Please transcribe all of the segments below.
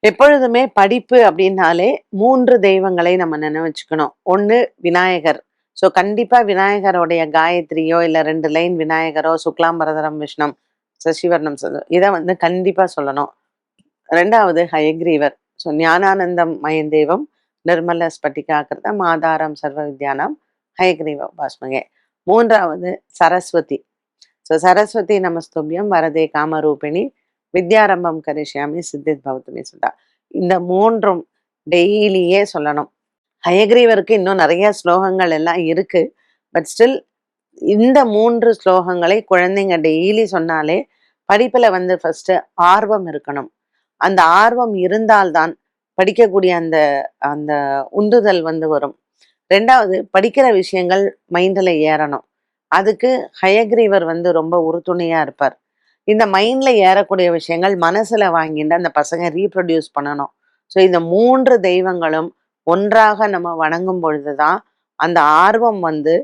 எப்பொழுதுமே படிப்பு அப்படின்னாலே 3 தெய்வங்களை நம்ம நினைவச்சுக்கணும். ஒண்ணு விநாயகர். ஸோ கண்டிப்பா விநாயகருடைய காயத்ரியோ, இல்ல 2 லைன் விநாயகரோ, சுக்லாம்பரதரம் விஷ்ணம், சசிவர்ணம் இத வந்து கண்டிப்பா சொல்லணும். 2வது ஹயக்ரீவர். ஸோ ஞானானந்தம் மயந்தேவம், நிர்மல ஸ்பட்டிகாகிருதம், ஆதாரம் சர்வ வித்யானாம், ஹயக்ரீவ உபாஸ்மகே. 3வது சரஸ்வதி. ஸோ சரஸ்வதி நமஸ்துபியம் வரதே காமரூபிணி வித்யாரம்பம் கரிஷ்யாமி சித்தித் பவத்துமே சுதா. இந்த 3ம் டெய்லியே சொல்லணும். ஹயக்ரீவருக்கு இன்னும் நிறைய ஸ்லோகங்கள் எல்லாம் இருக்கு. பட் ஸ்டில் இந்த 3 ஸ்லோகங்களை குழந்தைங்க டெய்லி சொன்னாலே படிப்புல வந்து ஃபர்ஸ்ட் ஆர்வம் இருக்கணும். அந்த ஆர்வம் இருந்தால்தான் படிக்கக்கூடிய அந்த அந்த உந்துதல் வந்து வரும். 2வது படிக்கிற விஷயங்கள் மைண்ட்ல ஏறணும். அதுக்கு ஹயக்ரீவர் வந்து ரொம்ப உறுதுணையா இருப்பார். இந்த மைண்ட்ல ஏறக்கூடிய விஷயங்கள் மனசுல வாங்கிட்டு அந்த பசங்க ரீப்ரொடியூஸ் பண்ணணும். ஸோ இந்த 3 தெய்வங்களும் ஒன்றாக நம்ம வணங்கும் பொழுது தான் அந்த ஆர்வம் வந்து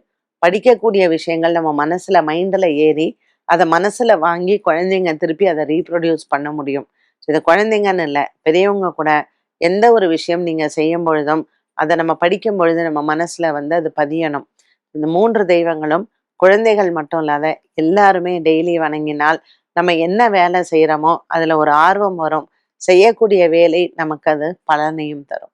படிக்கக்கூடிய விஷயங்கள் நம்ம மனசுல மைண்ட்ல ஏறி அதை மனசுல வாங்கி குழந்தைங்க திருப்பி அதை ரீப்ரொடியூஸ் பண்ண முடியும். இது குழந்தைங்கன்னு இல்லை, பெரியவங்க கூட எந்த ஒரு விஷயம் நீங்க செய்யும் பொழுதும் அதை நம்ம படிக்கும் பொழுது நம்ம மனசுல வந்து அது பதியணும். இந்த 3 தெய்வங்களும் குழந்தைகள் மட்டும் இல்லாத எல்லாருமே டெய்லி வணங்கினால் நம்ம என்ன வேலை செய்யறோமோ அதுல ஒரு ஆர்வம் வரும். செய்யக்கூடிய வேலை நமக்கு அது பலனையும் தரும்.